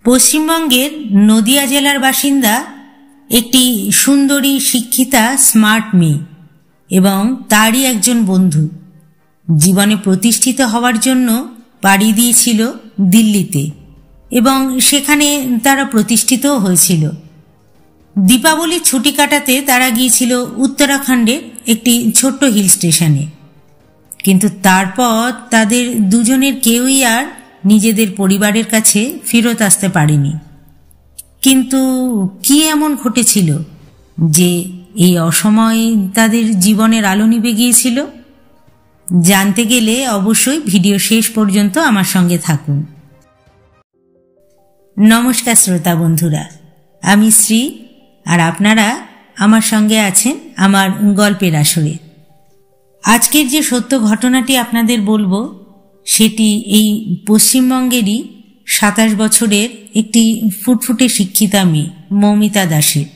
পশ্চিমবঙ্গের নদিয়া জেলার বাসিন্দা একটি সুন্দরী শিক্ষিতা স্মার্ট মেয়ে এবং তারই একজন বন্ধু জীবনে প্রতিষ্ঠিত হওয়ার জন্য পাড়ি দিয়েছিল দিল্লিতে এবং সেখানে তারা প্রতিষ্ঠিতও হয়েছিল। দীপাবলির ছুটি কাটাতে তারা গিয়েছিল উত্তরাখণ্ডের একটি ছোট্ট হিল স্টেশনে, কিন্তু তারপর তাদের দুজনের কেউই আর নিজেদের পরিবারের কাছে ফেরত আসতে পারেনি। কিন্তু কি এমন ঘটেছিল যে এই অসময়ে তাদের জীবনের আলো নিভে গিয়েছিল? জানতে গেলে অবশ্যই ভিডিও শেষ পর্যন্ত আমার সঙ্গে থাকুন। নমস্কার শ্রোতা বন্ধুরা, আমি শ্রী, আর আপনারা আমার সঙ্গে আছেন আমার গল্পের আসরে। আজকের যে সত্য ঘটনাটি আপনাদের বলবো সেটি এই পশ্চিমবঙ্গেরই 27 বছরের একটি ফুটফুটে শিক্ষিতা মেয়ে মৌমিতা দাসের।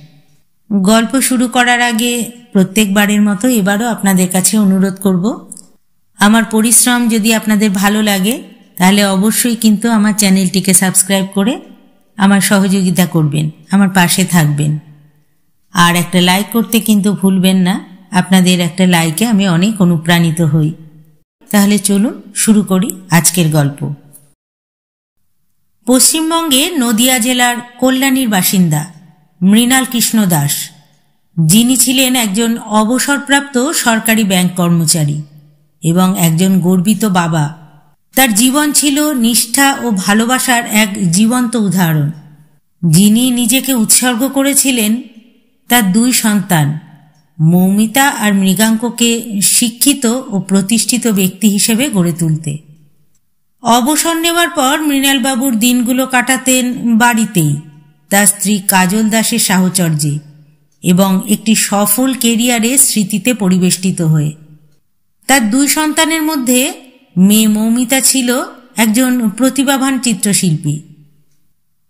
গল্প শুরু করার আগে প্রত্যেকবারের মতো এবারও আপনাদের কাছে অনুরোধ করব, আমার পরিশ্রম যদি আপনাদের ভালো লাগে তাহলে অবশ্যই কিন্তু আমার চ্যানেলটিকে সাবস্ক্রাইব করে আমার সহযোগিতা করবেন, আমার পাশে থাকবেন। আর একটা লাইক করতে কিন্তু ভুলবেন না, আপনাদের একটা লাইকে আমি অনেক অনুপ্রাণিত হই। তাহলে চলুন শুরু করি আজকের গল্প। পশ্চিমবঙ্গের নদিয়া জেলার কল্যাণীর বাসিন্দা মৃণাল কৃষ্ণ দাস, যিনি ছিলেন একজন অবসরপ্রাপ্ত সরকারি ব্যাংক কর্মচারী এবং একজন গর্বিত বাবা। তার জীবন ছিল নিষ্ঠা ও ভালোবাসার এক জীবন্ত উদাহরণ। যিনি নিজেকে উৎসর্গ করেছিলেন তার 2 সন্তান মৌমিতা আর মৃগাঙ্ককে শিক্ষিত ও প্রতিষ্ঠিত ব্যক্তি হিসেবে গড়ে তুলতে। অবসর নেওয়ার পর মৃণালবাবুর দিনগুলো কাটাতেন বাড়িতেই তার স্ত্রী কাজল দাসের সাহচর্যে এবং একটি সফল কেরিয়ারের স্মৃতিতে পরিবেষ্টিত হয়ে। তার 2 সন্তানের মধ্যে মেয়ে মৌমিতা ছিল একজন প্রতিভাবান চিত্রশিল্পী।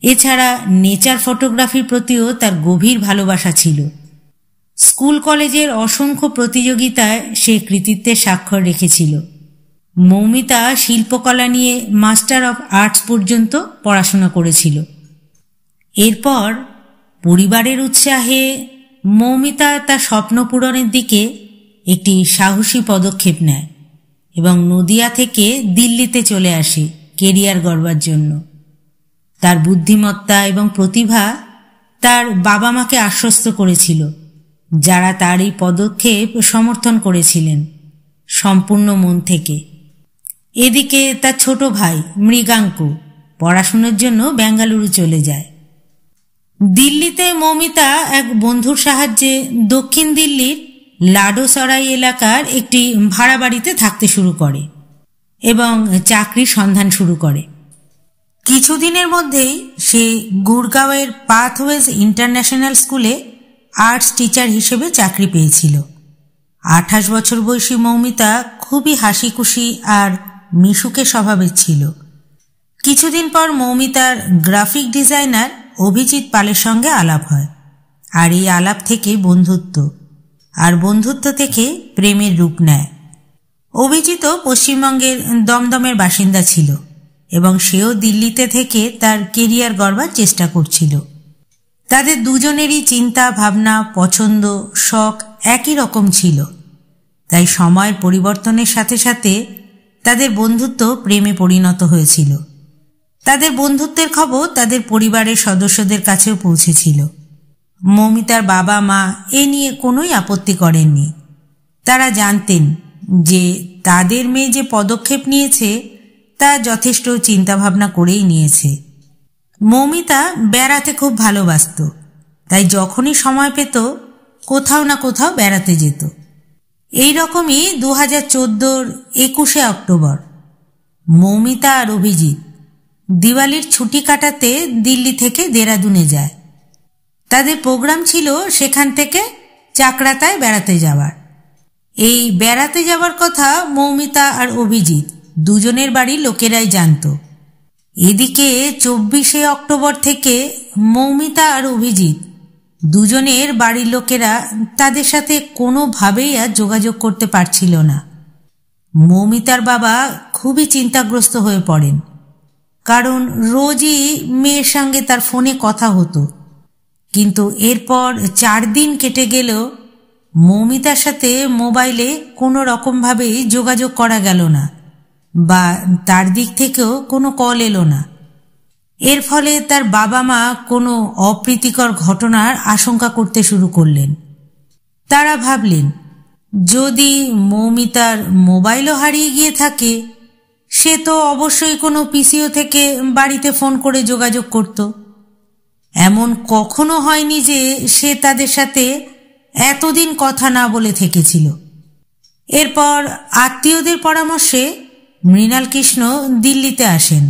এছাড়া নেচার ফটোগ্রাফির প্রতিও তার গভীর ভালোবাসা ছিল। স্কুল কলেজের অসংখ্য প্রতিযোগিতায় সে কৃতিত্বের স্বাক্ষর রেখেছিল। মৌমিতা শিল্পকলা নিয়ে মাস্টার অফ আর্টস পর্যন্ত পড়াশোনা করেছিল। এরপর পরিবারের উৎসাহে মৌমিতা তার স্বপ্ন পূরণের দিকে একটি সাহসী পদক্ষেপ নেয় এবং নদিয়া থেকে দিল্লিতে চলে আসে কেরিয়ার গড়বার জন্য। তার বুদ্ধিমত্তা এবং প্রতিভা তার বাবা মাকে আশ্বস্ত করেছিল, যারা তার এই পদক্ষেপ সমর্থন করেছিলেন সম্পূর্ণ মন থেকে। এদিকে তার ছোট ভাই মৃগাঙ্ক পড়াশোনার জন্য বেঙ্গালুরু চলে যায়। দিল্লিতে মৌমিতা এক বন্ধুর সাহায্যে দক্ষিণ দিল্লির লাডোসরাই এলাকার একটি ভাড়া বাড়িতে থাকতে শুরু করে এবং চাকরির সন্ধান শুরু করে। কিছুদিনের মধ্যেই সে গুরগাঁওয়ের পাথওয়েজ ইন্টারন্যাশনাল স্কুলে আর্টস টিচার হিসেবে চাকরি পেয়েছিল। 28 বছর বয়সী মৌমিতা খুবই হাসিখুশি আর মিশুকে স্বভাবের ছিল। কিছুদিন পর মৌমিতার গ্রাফিক ডিজাইনার অভিজিৎ পালের সঙ্গে আলাপ হয়, আর এই আলাপ থেকে বন্ধুত্ব, আর বন্ধুত্ব থেকে প্রেমের রূপ নেয়। অভিজিৎও পশ্চিমবঙ্গের দমদমের বাসিন্দা ছিল এবং সেও দিল্লিতে থেকে তার কেরিয়ার গড়বার চেষ্টা করছিল। তাদের দুজনেরই চিন্তা ভাবনা, পছন্দ, শখ একই রকম ছিল। তাই সময়ের পরিবর্তনের সাথে সাথে তাদের বন্ধুত্ব প্রেমে পরিণত হয়েছিল। তাদের বন্ধুত্বের খবর তাদের পরিবারের সদস্যদের কাছেও পৌঁছেছিল। মৌমিতার বাবা মা এ নিয়ে কোনোই আপত্তি করেননি। তারা জানতেন যে তাদের মেয়ে যে পদক্ষেপ নিয়েছে তা যথেষ্ট চিন্তাভাবনা করেই নিয়েছে। মৌমিতা বেড়াতে খুব ভালোবাসত, তাই যখনই সময় পেত কোথাও না কোথাও বেড়াতে যেত। এইরকমই 2014 21শে অক্টোবর মৌমিতা আর অভিজিৎ দিওয়ালির ছুটি কাটাতে দিল্লি থেকে দেরাদুনে যায়। তাদের প্রোগ্রাম ছিল সেখান থেকে চাকরাতায় বেড়াতে যাওয়ার। এই বেড়াতে যাওয়ার কথা মৌমিতা আর অভিজিৎ দুজনের বাড়ির লোকেরাই জানত। এদিকে 24শে অক্টোবর থেকে মৌমিতা আর অভিজিৎ দুজনের বাড়ির লোকেরা তাদের সাথে কোনোভাবেই আর যোগাযোগ করতে পারছিল না। মৌমিতার বাবা খুবই চিন্তাগ্রস্ত হয়ে পড়েন, কারণ রোজই মেয়ের সঙ্গে তার ফোনে কথা হতো। কিন্তু এরপর 4 দিন কেটে গেলেও মৌমিতার সাথে মোবাইলে কোনো রকমভাবেই যোগাযোগ করা গেল না বা তার দিক থেকেও কোনো কল এলো না। এর ফলে তার বাবা মা কোনো অপ্রীতিকর ঘটনার আশঙ্কা করতে শুরু করলেন। তারা ভাবলেন, যদি মৌমিতার মোবাইলও হারিয়ে গিয়ে থাকে, সে তো অবশ্যই কোনো পিসিও থেকে বাড়িতে ফোন করে যোগাযোগ করত। এমন কখনো হয়নি যে সে তাদের সাথে এতদিন কথা না বলে থেকেছিল। এরপর আত্মীয়দের পরামর্শে মৃণাল কৃষ্ণ দিল্লিতে আসেন।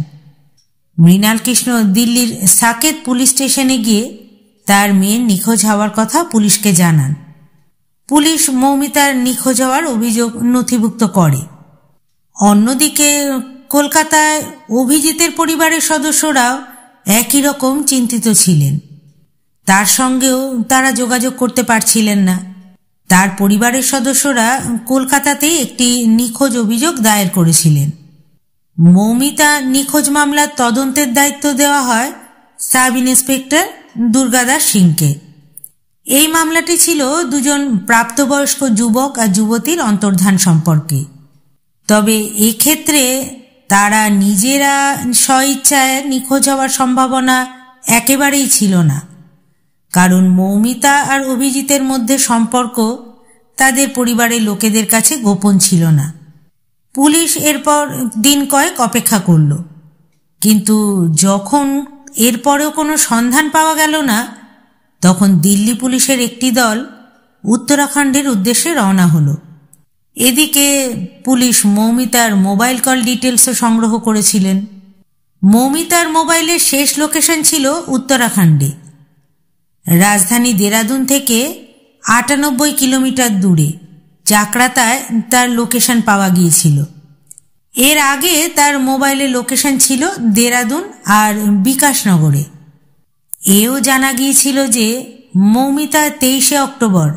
মৃণাল কৃষ্ণ দিল্লির সাকেত পুলিশ স্টেশনে গিয়ে তার মেয়ের নিখোঁজ হওয়ার কথা পুলিশকে জানান। পুলিশ মৌমিতার নিখোঁজ হওয়ার অভিযোগ নথিভুক্ত করে। অন্যদিকে কলকাতায় অভিজিতের পরিবারের সদস্যরাও একই রকম চিন্তিত ছিলেন। তার সঙ্গেও তারা যোগাযোগ করতে পারছিলেন না। তার পরিবারের সদস্যরা কলকাতাতেই একটি নিখোঁজ অভিযোগ দায়ের করেছিলেন। মৌমিতা নিখোঁজ মামলার তদন্তের দায়িত্ব দেওয়া হয় সাব ইন্সপেক্টর দুর্গাদাস সিংকে। এই মামলাটি ছিল দুজন প্রাপ্তবয়স্ক যুবক আর যুবতীর অন্তর্ধান সম্পর্কে। তবে এক্ষেত্রে তারা নিজেরা স্বইচ্ছায় নিখোঁজ হওয়ার সম্ভাবনা একেবারেই ছিল না, কারণ মৌমিতা আর অভিজিতের মধ্যে সম্পর্ক তাদের পরিবারের লোকেদের কাছে গোপন ছিল না। পুলিশ এরপর দিন কয়েক অপেক্ষা করল, কিন্তু যখন এরপরেও কোনো সন্ধান পাওয়া গেল না, তখন দিল্লি পুলিশের একটি দল উত্তরাখণ্ডের উদ্দেশ্যে রওনা হলো। এদিকে পুলিশ মৌমিতার মোবাইল কল ডিটেলসও সংগ্রহ করেছিলেন। মৌমিতার মোবাইলের শেষ লোকেশন ছিল উত্তরাখণ্ডে। রাজধানী দেরাদুন থেকে 98 কিলোমিটার দূরে চাকরাতায় তার লোকেশন পাওয়া গিয়েছিল। এর আগে তার মোবাইলের লোকেশন ছিল দেরাদুন আর বিকাশনগরে। এও জানা গিয়েছিল যে মৌমিতা 23 অক্টোবর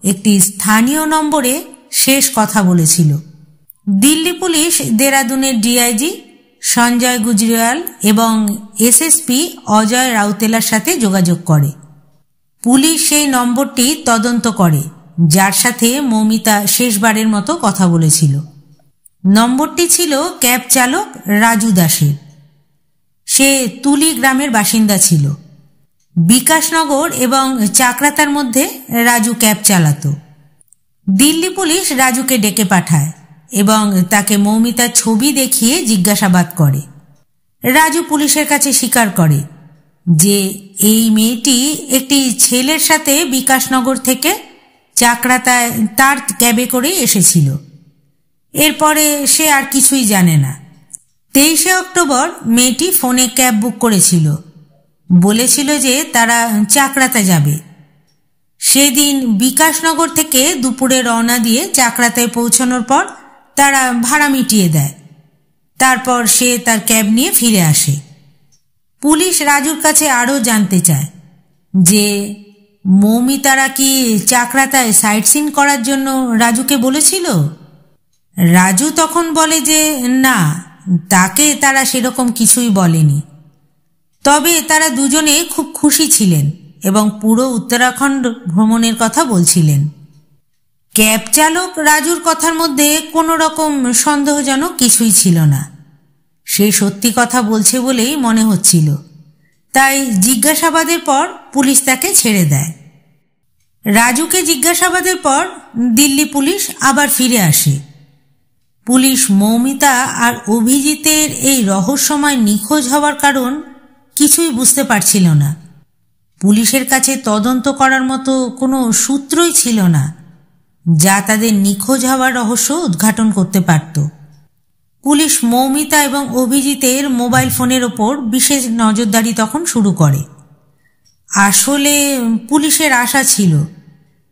একটি স্থানীয় নম্বরে শেষ কথা বলেছিল। দিল্লি পুলিশ দেরাদুনের ডিআইজি সঞ্জয় গুজরিয়াল এবং এসএসপি অজয় রাউতেলার সাথে যোগাযোগ করে। পুলিশ সেই নম্বরটি তদন্ত করে যার সাথে মৌমিতা শেষবারের মতো কথা বলেছিল। নম্বরটি ছিল ক্যাব চালক রাজু দাসের। সে তুলি গ্রামের বাসিন্দা ছিল। বিকাশনগর এবং চাকরাতার মধ্যে রাজু ক্যাব চালাতো। দিল্লি পুলিশ রাজুকে ডেকে পাঠায় এবং তাকে মৌমিতার ছবি দেখিয়ে জিজ্ঞাসাবাদ করে। রাজু পুলিশের কাছে স্বীকার করে যে এই মেয়েটি একটি ছেলের সাথে বিকাশনগর থেকে চাকরাতায় তার ক্যাবে করে এসেছিল। এরপরে সে আর কিছুই জানে না। 23 অক্টোবর মেয়েটি ফোনে ক্যাব বুক করেছিল, বলেছিল যে তারা চাকরাতা যাবে। সেদিন বিকাশনগর থেকে দুপুরে রওনা দিয়ে চাকরাতায় পৌঁছানোর পর তারা ভাড়া মিটিয়ে দেয়। তারপর সে তার ক্যাব নিয়ে ফিরে আসে। পুলিশ রাজুর কাছে আরও জানতে চায় যে মৌমিতারা কি চাকরাতায় সাইট সিন করার জন্য রাজুকে বলেছিল। রাজু তখন বলে যে না, তাকে তারা সেরকম কিছুই বলেনি। তবে তারা দুজনে খুব খুশি ছিলেন এবং পুরো উত্তরাখণ্ড ভ্রমণের কথা বলছিলেন। ক্যাব চালক রাজুর কথার মধ্যে কোনো রকম সন্দেহজনক কিছুই ছিল না। সে সত্যি কথা বলছে বলেই মনে হচ্ছিল। তাই জিজ্ঞাসাবাদের পর পুলিশ তাকে ছেড়ে দেয়। রাজুকে জিজ্ঞাসাবাদের পর দিল্লি পুলিশ আবার ফিরে আসে। পুলিশ মৌমিতা আর অভিজিতের এই রহস্যময় নিখোঁজ হওয়ার কারণ কিছুই বুঝতে পারছিল না। পুলিশের কাছে তদন্ত করার মতো কোনো সূত্রই ছিল না যা তাদের নিখোঁজ হওয়ার রহস্য উদ্ঘাটন করতে পারত। পুলিশ মৌমিতা এবং অভিজিতের মোবাইল ফোনের ওপর বিশেষ নজরদারি তখন শুরু করে। আসলে পুলিশের আশা ছিল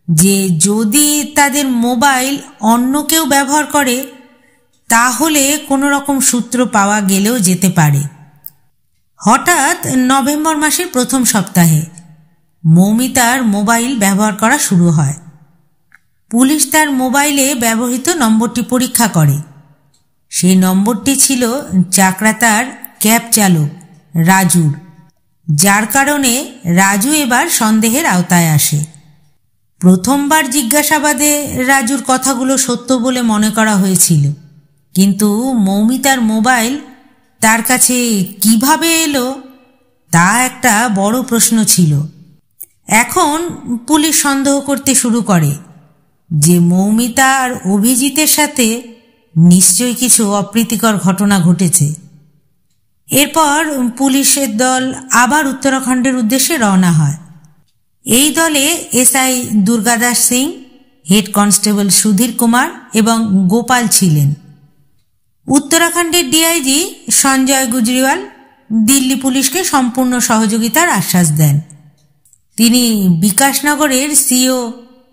যে যদি তাদের মোবাইল অন্য কেউ ব্যবহার করে তাহলে কোনো রকম সূত্র পাওয়া গেলেও যেতে পারে। হঠাৎ নভেম্বর মাসের প্রথম সপ্তাহে মৌমিতার মোবাইল ব্যবহার করা শুরু হয়। পুলিশ তার মোবাইলে ব্যবহৃত নম্বরটি পরীক্ষা করে। সেই নম্বরটি ছিল চাকরাতার ক্যাব চালক রাজুর, যার কারণে রাজু এবার সন্দেহের আওতায় আসে। প্রথমবার জিজ্ঞাসাবাদে রাজুর কথাগুলো সত্য বলে মনে করা হয়েছিল, কিন্তু মৌমিতার মোবাইল তার কাছে কিভাবে এলো তা একটা বড় প্রশ্ন ছিল। এখন পুলিশ সন্দেহ করতে শুরু করে যে মৌমিতা আর অভিজিতের সাথে নিশ্চয়ই কিছু অপ্রীতিকর ঘটনা ঘটেছে। এরপর পুলিশের দল আবার উত্তরাখণ্ডের উদ্দেশ্যে রওনা হয়। এই দলে SI Durgadas Singh, head constable Sudhir Kumar এবং গোপাল ছিলেন। উত্তরাখণ্ডের ডিআইজি সঞ্জয় গুজরিওয়াল দিল্লি পুলিশকে সম্পূর্ণ সহযোগিতার আশ্বাস দেন। তিনি বিকাশনগরের সিও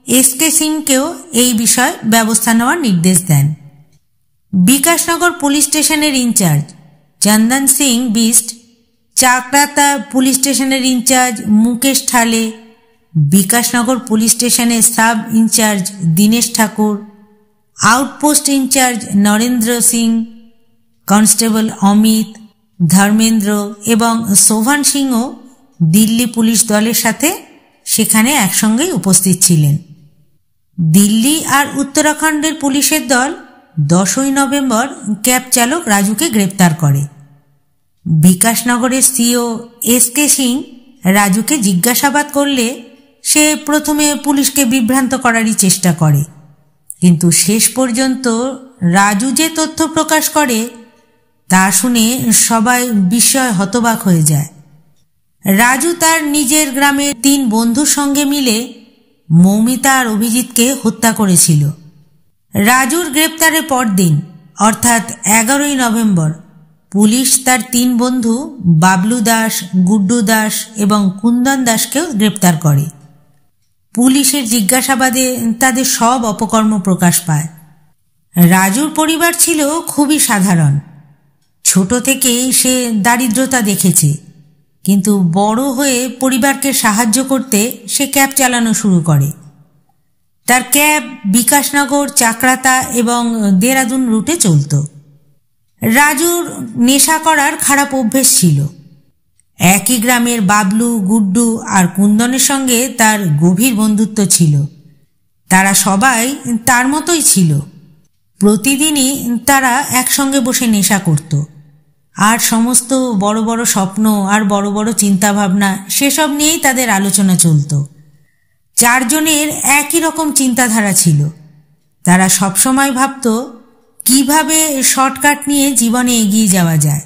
এসকে সিংকেও এই বিষয়ে ব্যবস্থা নেওয়ার নির্দেশ দেন। বিকাশনগর পুলিশ স্টেশনের ইনচার্জ চন্দন সিং বিস্ট, চাকরাতা পুলিশ স্টেশনের ইনচার্জ মুকেশ ঠালে, বিকাশনগর পুলিশ স্টেশনের sub incharge Dinesh Thakur, outpost incharge Narendra Singh, constable Amit, Dharmendra এবং শোভান সিংও দিল্লি পুলিশ দলের সাথে সেখানে একসঙ্গেই উপস্থিত ছিলেন। দিল্লি আর উত্তরাখণ্ডের পুলিশের দল 10ই নভেম্বর ক্যাব চালক রাজুকে গ্রেপ্তার করে। বিকাশনগরের সিও এসকে সিং রাজুকে জিজ্ঞাসাবাদ করলে সে প্রথমে পুলিশকে বিভ্রান্ত করারই চেষ্টা করে, কিন্তু শেষ পর্যন্ত রাজু যে তথ্য প্রকাশ করে তা শুনে সবাই বিস্ময়ে হতবাক হয়ে যায়। রাজু তার নিজের গ্রামের 3 বন্ধুর সঙ্গে মিলে মৌমিতা আর অভিজিৎকে হত্যা করেছিল। রাজুর গ্রেপ্তারের পরদিন অর্থাৎ 11ই নভেম্বর পুলিশ তার 3 বন্ধু বাবলু দাস, গুড্ডু দাস এবং কুন্দন দাসকেও গ্রেপ্তার করে। পুলিশের জিজ্ঞাসাবাদে তাদের সব অপকর্ম প্রকাশ পায়। রাজুর পরিবার ছিল খুবই সাধারণ। ছোট থেকেই সে দারিদ্রতা দেখেছে, কিন্তু বড় হয়ে পরিবারকে সাহায্য করতে সে ক্যাব চালানো শুরু করে। তার ক্যাব বিকাশনগর, চাকরাতা এবং দেরাদুন রুটে চলত। রাজুর নেশা করার খারাপ অভ্যেস ছিল। একই গ্রামের বাবলু, গুড্ডু আর কুন্দনের সঙ্গে তার গভীর বন্ধুত্ব ছিল। তারা সবাই তার মতোই ছিল। প্রতিদিনই তারা একসঙ্গে বসে নেশা করত, আর সমস্ত বড় বড় স্বপ্ন আর বড় বড় চিন্তাভাবনা সেসব নিয়েই তাদের আলোচনা চলত। 4 জনের একই রকম চিন্তাধারা ছিল। তারা সবসময় ভাবত কিভাবে শর্টকাট নিয়ে জীবনে এগিয়ে যাওয়া যায়।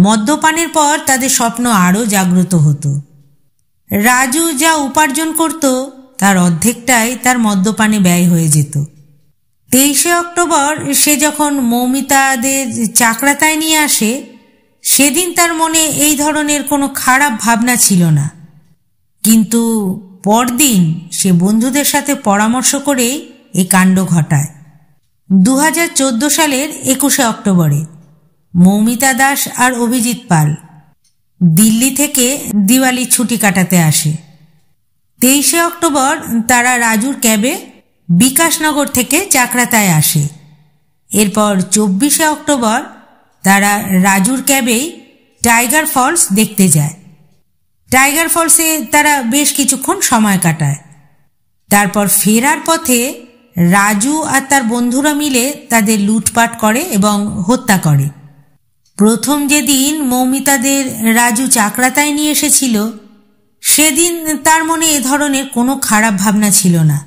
মদ্যপানের পর তাদের স্বপ্ন আরও জাগ্রত হতো। রাজু যা উপার্জন করত তার অর্ধেকটাই তার মদ্যপানে ব্যয় হয়ে যেত। 23শে অক্টোবর সে যখন মৌমিতাদের চাকরাতায় নিয়ে আসে, সেদিন তার মনে এই ধরনের কোনো খারাপ ভাবনা ছিল না, কিন্তু পরদিন সে বন্ধুদের সাথে পরামর্শ করে এই কাণ্ড ঘটায়। 2014 সালের 21শে অক্টোবরে মৌমিতা দাস আর অভিজিৎ পাল দিল্লি থেকে দিওয়ালির ছুটি কাটাতে আসে। 23শে অক্টোবর তারা রাজুর ক্যাবে বিকাশনগর থেকে চাকরাতায় আসে। এরপর 24শে অক্টোবর তারা রাজুর ক্যাবেই টাইগার ফলস দেখতে যায়। টাইগার ফলসে তারা বেশ কিছুক্ষণ সময় কাটায়। তারপর ফেরার পথে রাজু আর তার বন্ধুরা মিলে তাদের লুটপাট করে এবং হত্যা করে। প্রথম যেদিন মৌমিতাদের রাজু চাকরাতায় নিয়ে এসেছিল, সেদিন তার মনে এ ধরনের কোনো খারাপ ভাবনা ছিল না,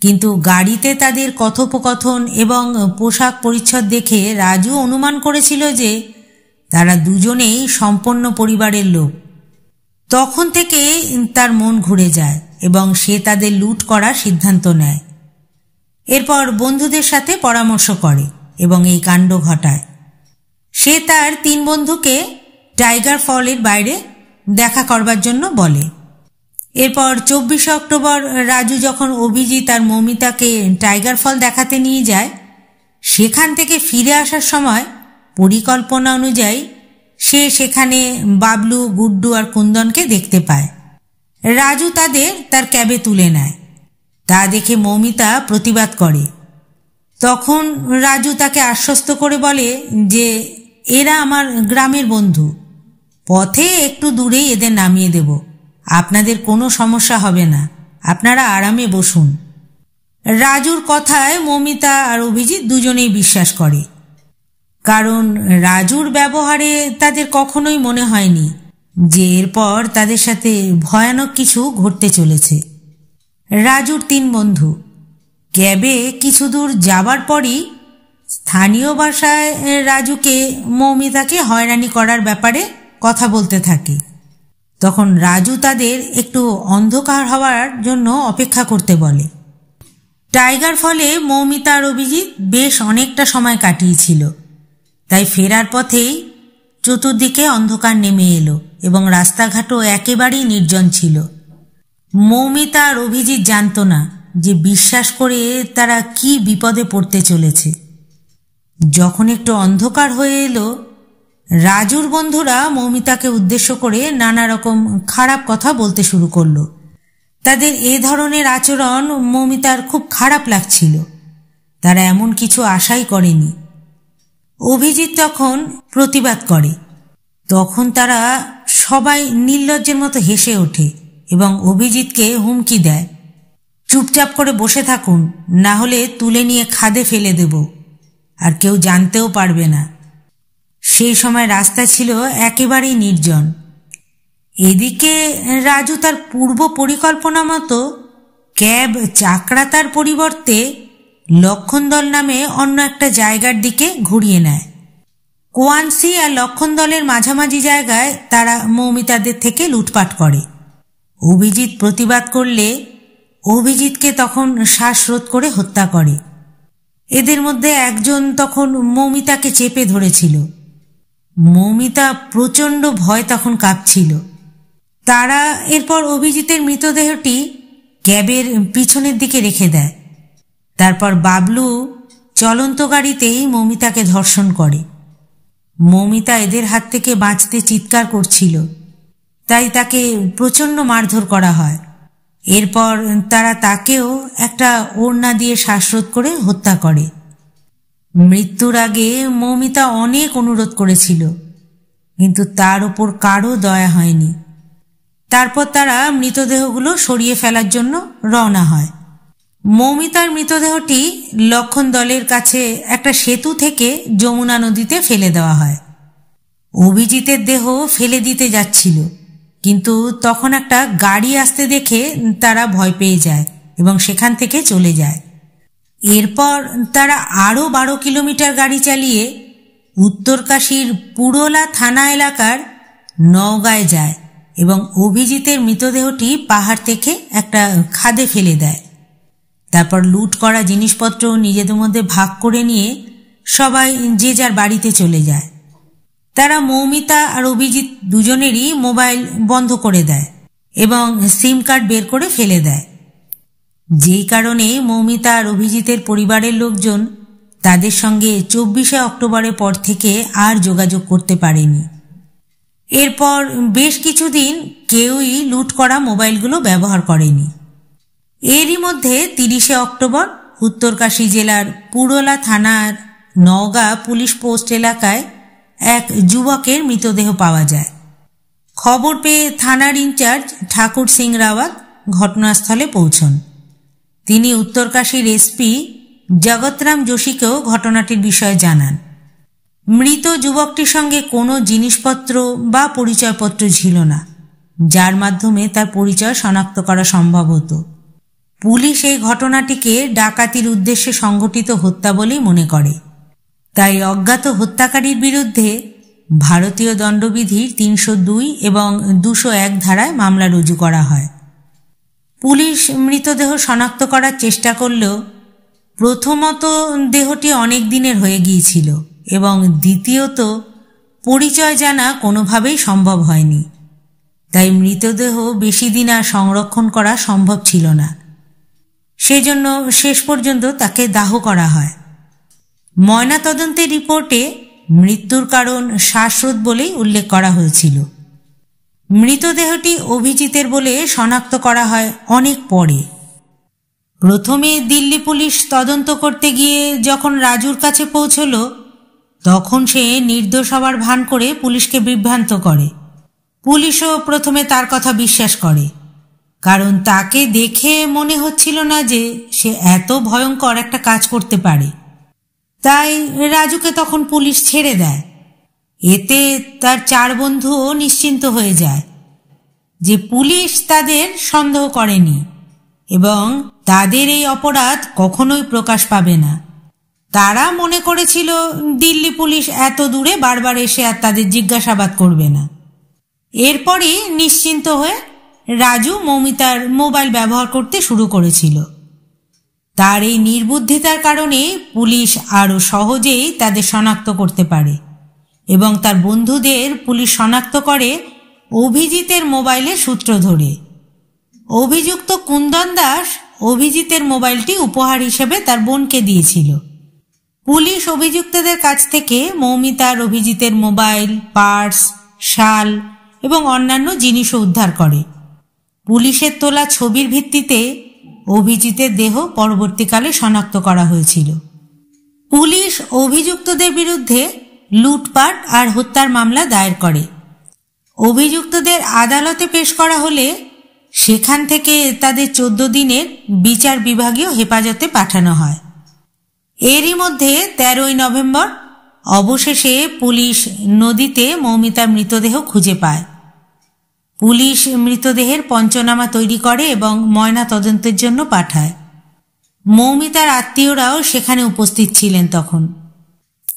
কিন্তু গাড়িতে তাদের কথোপকথন এবং পোশাক পরিচ্ছদ দেখে রাজু অনুমান করেছিল যে তারা দুজনেই সম্পন্ন পরিবারের লোক। তখন থেকে তার মন ঘুরে যায় এবং সে তাদের লুট করার সিদ্ধান্ত নেয়। এরপর বন্ধুদের সাথে পরামর্শ করে এবং এই কাণ্ড ঘটায়। সে তার 3 বন্ধুকে টাইগার ফলের বাইরে দেখা করবার জন্য বলে। এরপর 24শে অক্টোবর রাজু যখন অভিজিৎ আর মৌমিতাকে টাইগার ফল দেখাতে নিয়ে যায়, সেখান থেকে ফিরে আসার সময় পরিকল্পনা অনুযায়ী সে সেখানে বাবলু, গুড্ডু আর কুন্দনকে দেখতে পায়। রাজু তাদের তার ক্যাবে তুলে নেয়। তা দেখে মৌমিতা প্রতিবাদ করে। তখন রাজু তাকে আশ্বস্ত করে বলে যে এরা আমার গ্রামের বন্ধু, পথে একটু দূরেই এদের নামিয়ে দেব, আপনাদের কোনো সমস্যা হবে না, আপনারা আরামে বসুন। রাজুর কথায় মৌমিতা আর অভিজিৎ দুজনেই বিশ্বাস করে, কারণ রাজুর ব্যবহারে তাদের কখনোই মনে হয়নি যে এরপর তাদের সাথে ভয়ানক কিছু ঘটতে চলেছে। রাজুর 3 বন্ধু ক্যাবে কিছু দূর যাবার পরই স্থানীয় ভাষায় রাজুকে মৌমিতাকে হয়রানি করার ব্যাপারে কথা বলতে থাকে। তখন রাজু তাদের একটু অন্ধকার হওয়ার জন্য অপেক্ষা করতে বলে। টাইগার ফলে মৌমিতা আর অভিজিৎ বেশ অনেকটা সময় কাটিয়েছিল, তাই ফেরার পথেই চতুর্দিকে অন্ধকার নেমে এলো এবং রাস্তাঘাটও একেবারেই নির্জন ছিল। মৌমিতা আর অভিজিৎ জানত না যে বিশ্বাস করে তারা কি বিপদে পড়তে চলেছে। যখন একটু অন্ধকার হয়ে এলো, রাজুর বন্ধুরা মৌমিতাকে উদ্দেশ্য করে নানা রকম খারাপ কথা বলতে শুরু করলো। তাদের এ ধরনের আচরণ মৌমিতার খুব খারাপ লাগছিল, তারা এমন কিছু আশাই করেনি। অভিজিৎ তখন প্রতিবাদ করে, তখন তারা সবাই নির্লজ্জের মতো হেসে ওঠে এবং অভিজিৎকে হুমকি দেয়, চুপচাপ করে বসে থাকুন, না হলে তুলে নিয়ে খাদে ফেলে দেব, আর কেউ জানতেও পারবে না। সেই সময় রাস্তা ছিল একেবারেই নির্জন। এদিকে রাজু তার পূর্ব পরিকল্পনা মতো ক্যাব চাকরাতার পরিবর্তে লক্ষণদল নামে অন্য একটা জায়গার দিকে ঘুরিয়ে নেয়। কোয়ানসি আর লক্ষণদলের মাঝামাঝি জায়গায় তারা মৌমিতাদের থেকে লুটপাট করে। অভিজিৎ প্রতিবাদ করলে অভিজিৎকে তখন শ্বাসরোধ করে হত্যা করে। এদের মধ্যে একজন তখন মৌমিতাকে চেপে ধরেছিল। মৌমিতা প্রচণ্ড ভয় তখন কাঁপছিল। তারা এরপর অভিজিতের মৃতদেহটি ক্যাবের পিছনের দিকে রেখে দেয়। তারপর বাবলু চলন্ত গাড়িতেই মৌমিতাকে ধর্ষণ করে। মৌমিতা এদের হাত থেকে বাঁচতে চিৎকার করছিল, তাই তাকে প্রচণ্ড মারধর করা হয়। এরপর তারা তাকেও একটা ওড়না দিয়ে শ্বাসরোধ করে হত্যা করে। মৃত্যুর আগে মৌমিতা অনেক অনুরোধ করেছিল, কিন্তু তার ওপর কারো দয়া হয়নি। তারপর তারা মৃতদেহগুলো সরিয়ে ফেলার জন্য রওনা হয়। মৌমিতার মৃতদেহটি লক্ষণদলের কাছে একটা সেতু থেকে যমুনা নদীতে ফেলে দেওয়া হয়। অভিজিতের দেহ ফেলে দিতে যাচ্ছিল, কিন্তু তখন একটা গাড়ি আসতে দেখে তারা ভয় পেয়ে যায় এবং সেখান থেকে চলে যায়। এরপর তারা আরও 12 কিলোমিটার গাড়ি চালিয়ে উত্তরকাশীর পুরোলা থানা এলাকার নওগাঁয় যায় এবং অভিজিতের মৃতদেহটি পাহাড় থেকে একটা খাদে ফেলে দেয়। তারপর লুট করা জিনিসপত্র নিজেদের মধ্যে ভাগ করে নিয়ে সবাই যে যার বাড়িতে চলে যায়। তারা মৌমিতা আর অভিজিৎ দুজনেরই মোবাইল বন্ধ করে দেয় এবং সিম কার্ড বের করে ফেলে দেয়, যেই কারণে মৌমিতা আর অভিজিতের পরিবারের লোকজন তাদের সঙ্গে 24শে অক্টোবরের পর থেকে আর যোগাযোগ করতে পারেনি। এরপর বেশ কিছুদিন কেউই লুট করা মোবাইলগুলো ব্যবহার করেনি। এরই মধ্যে 30শে অক্টোবর উত্তরকাশী জেলার পুরোলা থানার নওগাঁ পুলিশ পোস্ট এলাকায় এক যুবকের মৃতদেহ পাওয়া যায়। খবর পেয়ে থানার ইনচার্জ ঠাকুর সিং রাওয়াত ঘটনাস্থলে পৌঁছন। তিনি উত্তরকাশীর এসপি জগৎরাম যোশীকেও ঘটনাটির বিষয়ে জানান। মৃত যুবকটির সঙ্গে কোনো জিনিসপত্র বা পরিচয়পত্র ছিল না, যার মাধ্যমে তার পরিচয় শনাক্ত করা সম্ভব হতো। পুলিশ এই ঘটনাটিকে ডাকাতির উদ্দেশ্যে সংঘটিত হত্যা বলেই মনে করে, তাই অজ্ঞাত হত্যাকারীর বিরুদ্ধে ভারতীয় দণ্ডবিধির 302 এবং 201 ধারায় মামলা রুজু করা হয়। পুলিশ মৃতদেহ শনাক্ত করার চেষ্টা করলেও প্রথমত দেহটি অনেক দিনের হয়ে গিয়েছিল এবং দ্বিতীয়ত পরিচয় জানা কোনোভাবেই সম্ভব হয়নি, তাই মৃতদেহ বেশি দিন আর সংরক্ষণ করা সম্ভব ছিল না। সেজন্য শেষ পর্যন্ত তাকে দাহ করা হয়। ময়নাতদন্তের রিপোর্টে মৃত্যুর কারণ শ্বাসরোধ বলেই উল্লেখ করা হয়েছিল। মৃতদেহটি অভিজিতের বলে শনাক্ত করা হয় অনেক পরে। প্রথমে দিল্লি পুলিশ তদন্ত করতে গিয়ে যখন রাজুর কাছে পৌঁছল, তখন সে নির্দোষ হবার ভান করে পুলিশকে বিভ্রান্ত করে। পুলিশও প্রথমে তার কথা বিশ্বাস করে, কারণ তাকে দেখে মনে হচ্ছিল না যে সে এত ভয়ঙ্কর একটা কাজ করতে পারে। তাই রাজুকে তখন পুলিশ ছেড়ে দেয়। এতে তার 4 বন্ধুও নিশ্চিন্ত হয়ে যায় যে পুলিশ তাদের সন্দেহ করেনি এবং তাদের এই অপরাধ কখনোই প্রকাশ পাবে না। তারা মনে করেছিল দিল্লি পুলিশ এত দূরে বারবার এসে আর তাদের জিজ্ঞাসাবাদ করবে না। এরপরই নিশ্চিন্ত হয়ে রাজু মৌমিতার মোবাইল ব্যবহার করতে শুরু করেছিল। তার এই নির্বুদ্ধিতার কারণে পুলিশ আরও সহজেই তাদের শনাক্ত করতে পারে এবং তার বন্ধুদের পুলিশ শনাক্ত করে অভিজিতের মোবাইলের সূত্র ধরে। অভিযুক্ত কুন্দন দাস অভিজিতের মোবাইলটি উপহার হিসেবে তার বোনকে দিয়েছিল। পুলিশ অভিযুক্তদের কাছ থেকে মৌমিতার অভিজিতের মোবাইল, পার্স, শাল এবং অন্যান্য জিনিসও উদ্ধার করে। পুলিশের তোলা ছবির ভিত্তিতে অভিজিতের দেহ পরবর্তীকালে শনাক্ত করা হয়েছিল। পুলিশ অভিযুক্তদের বিরুদ্ধে লুটপাট আর হত্যার মামলা দায়ের করে। অভিযুক্তদের আদালতে পেশ করা হলে সেখান থেকে তাদের 14 দিনের বিচার বিভাগীয় হেফাজতে পাঠানো হয়। এরই মধ্যে 13ই নভেম্বর অবশেষে পুলিশ নদীতে মৌমিতার মৃতদেহ খুঁজে পায়। পুলিশ মৃতদেহের পঞ্চনামা তৈরি করে এবং ময়না তদন্তের জন্য পাঠায়। মৌমিতার আত্মীয়রাও সেখানে উপস্থিত ছিলেন তখন।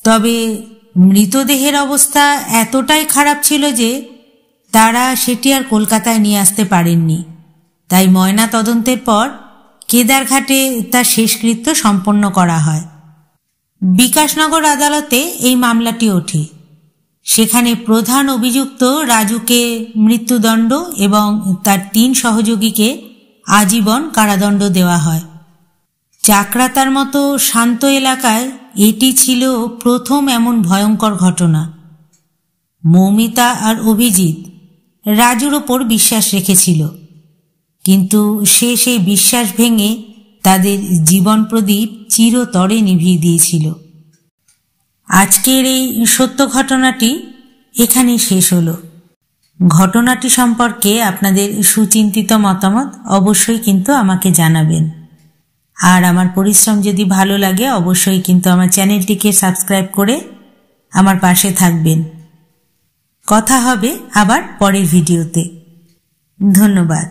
তবে মৃতদেহের অবস্থা এতটাই খারাপ ছিল যে তারা সেটি আর কলকাতায় নিয়ে আসতে পারেননি। তাই ময়না তদন্তের পর কেদারঘাটে তার শেষকৃত্য সম্পন্ন করা হয়। বিকাশনগর আদালতে এই মামলাটি ওঠে। সেখানে প্রধান অভিযুক্ত রাজুকে মৃত্যুদণ্ড এবং তার 3 সহযোগীকে আজীবন কারাদণ্ড দেওয়া হয়। চাকরাতার মতো শান্ত এলাকায় এটি ছিল প্রথম এমন ভয়ঙ্কর ঘটনা। মৌমিতা আর অভিজিৎ রাজুর ওপর বিশ্বাস রেখেছিল, কিন্তু সে সেই বিশ্বাস ভেঙে তাদের জীবন প্রদীপ চিরতরে নিভিয়ে দিয়েছিল। আজকের এই সত্য ঘটনাটি এখানেই শেষ হলো। ঘটনাটি সম্পর্কে আপনাদের সুচিন্তিত মতামত অবশ্যই কিন্তু আমাকে জানাবেন। আর আমার পরিশ্রম যদি ভালো লাগে অবশ্যই কিন্তু আমার চ্যানেলটিকে সাবস্ক্রাইব করে আমার পাশে থাকবেন। কথা হবে আবার পরের ভিডিওতে। ধন্যবাদ।